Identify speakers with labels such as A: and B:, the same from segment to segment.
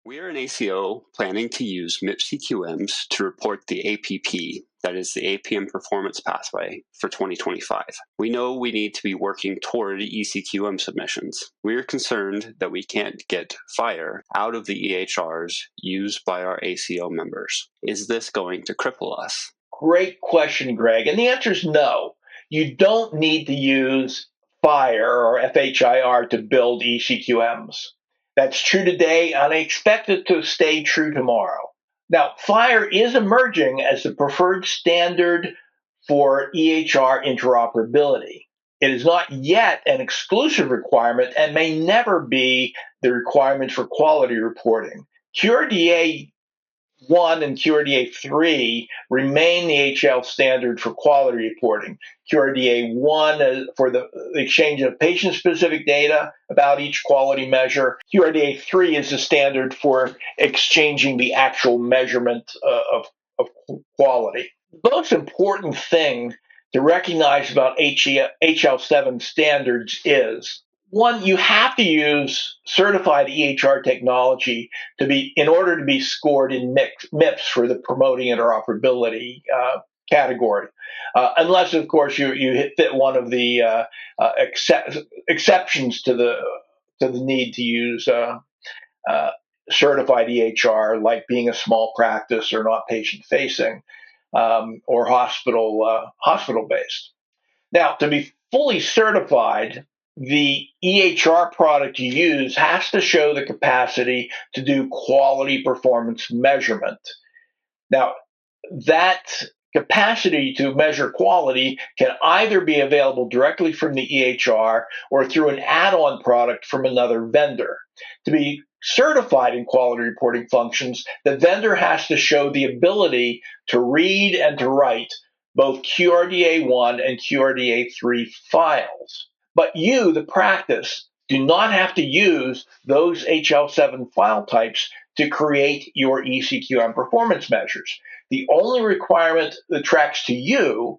A: We are an ACO planning to use MIPS CQMs to report the APP, that is the APM Performance Pathway, for 2025. We know we need to be working toward eCQM submissions. We are concerned that we can't get FHIR out of the EHRs used by our ACO members. Is this going to cripple us?
B: Great question, Greg. And the answer is no. You don't need to use FHIR or FHIR to build eCQMs. That's true today, and I expect it to stay true tomorrow. Now, FHIR is emerging as the preferred standard for EHR interoperability. It is not yet an exclusive requirement and may never be the requirement for quality reporting. QRDA 1 and QRDA 3 remain the HL standard for quality reporting. QRDA 1 for the exchange of patient-specific data about each quality measure. QRDA 3 is the standard for exchanging the actual measurement of quality. The most important thing to recognize about HL7 standards is, one, you have to use certified EHR technology in order to be scored in MIPS for the promoting interoperability category, unless, of course, you fit one of the exceptions to the need to use certified EHR, like being a small practice or not patient-facing or hospital-based. Now, to be fully certified, the EHR product you use has to show the capacity to do quality performance measurement. Now, that capacity to measure quality can either be available directly from the EHR or through an add-on product from another vendor. To be certified in quality reporting functions, the vendor has to show the ability to read and to write both QRDA 1 and QRDA 3 files. But you, the practice, do not have to use those HL7 file types to create your eCQM performance measures. The only requirement that tracks to you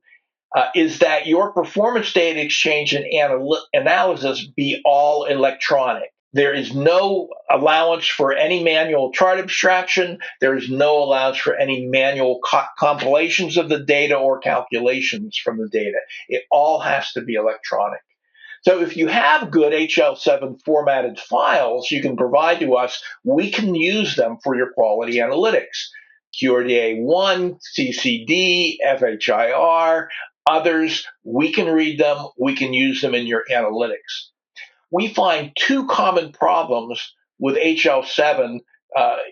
B: is that your performance data exchange and analysis be all electronic. There is no allowance for any manual chart abstraction. There is no allowance for any manual compilations of the data or calculations from the data. It all has to be electronic. So if you have good HL7 formatted files you can provide to us, we can use them for your quality analytics. QRDA 1, CCD, FHIR, others, we can read them, we can use them in your analytics. We find two common problems with HL7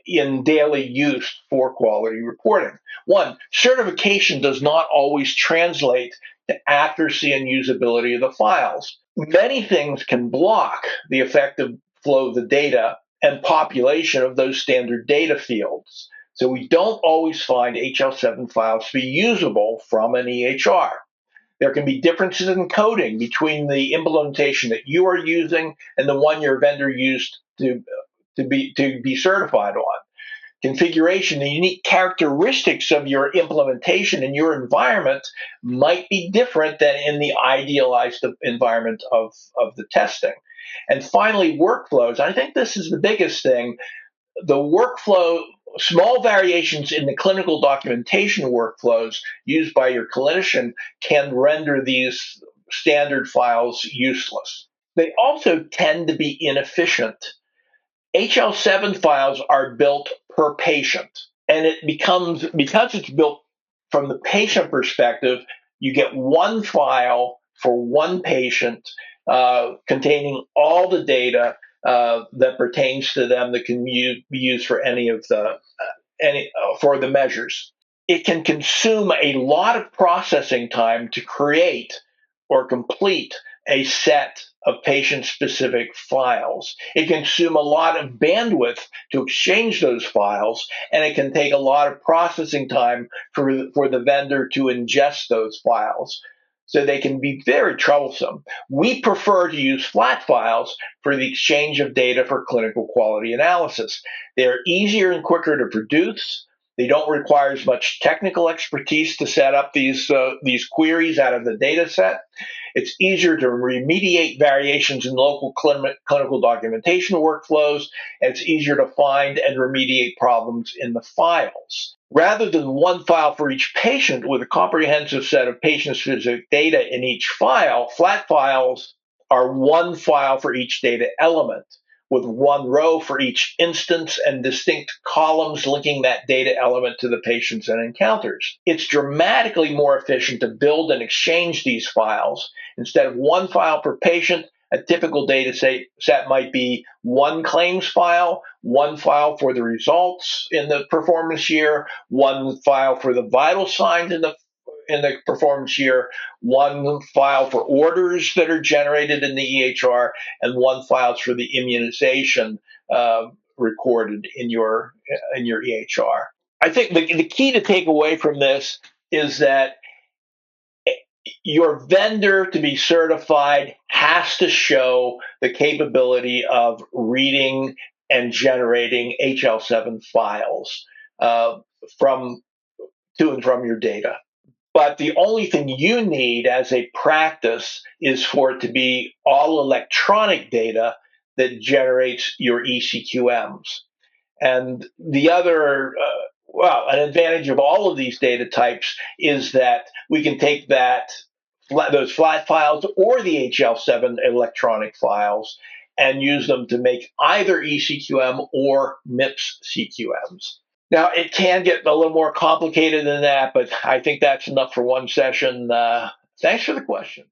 B: in daily use for quality reporting. One, certification does not always translate to accuracy and usability of the files. Many things can block the effective flow of the data and population of those standard data fields. So we don't always find HL7 files to be usable from an EHR. There can be differences in coding between the implementation that you are using and the one your vendor used to be certified on. Configuration, the unique characteristics of your implementation in your environment might be different than in the idealized environment of the testing. And finally, workflows. I think this is the biggest thing. The workflow, small variations in the clinical documentation workflows used by your clinician can render these standard files useless. They also tend to be inefficient. HL7 files are built per patient, and because it's built from the patient perspective, you get one file for one patient containing all the data that pertains to them that can be used for any of the for the measures. It can consume a lot of processing time to create or complete a set of patient-specific files. It can consume a lot of bandwidth to exchange those files, and it can take a lot of processing time for the vendor to ingest those files. So they can be very troublesome. We prefer to use flat files for the exchange of data for clinical quality analysis. They're easier and quicker to produce. They don't require as much technical expertise to set up these queries out of the data set. It's easier to remediate variations in local clinical documentation workflows, and it's easier to find and remediate problems in the files. Rather than one file for each patient with a comprehensive set of patient-specific data in each file, flat files are one file for each data element, with one row for each instance and distinct columns linking that data element to the patients and encounters. It's dramatically more efficient to build and exchange these files. Instead of one file per patient, a typical data set might be one claims file, one file for the results in the performance year, one file for the vital signs in the performance year, one file for orders that are generated in the EHR, and one file for the immunization recorded in your EHR. I think the key to take away from this is that your vendor, to be certified, has to show the capability of reading and generating HL7 files from to and from your data. But the only thing you need as a practice is for it to be all electronic data that generates your eCQMs. And the other, an advantage of all of these data types is that we can take those flat files or the HL7 electronic files and use them to make either eCQM or MIPS CQMs. Now, it can get a little more complicated than that, but I think that's enough for one session. Thanks for the question.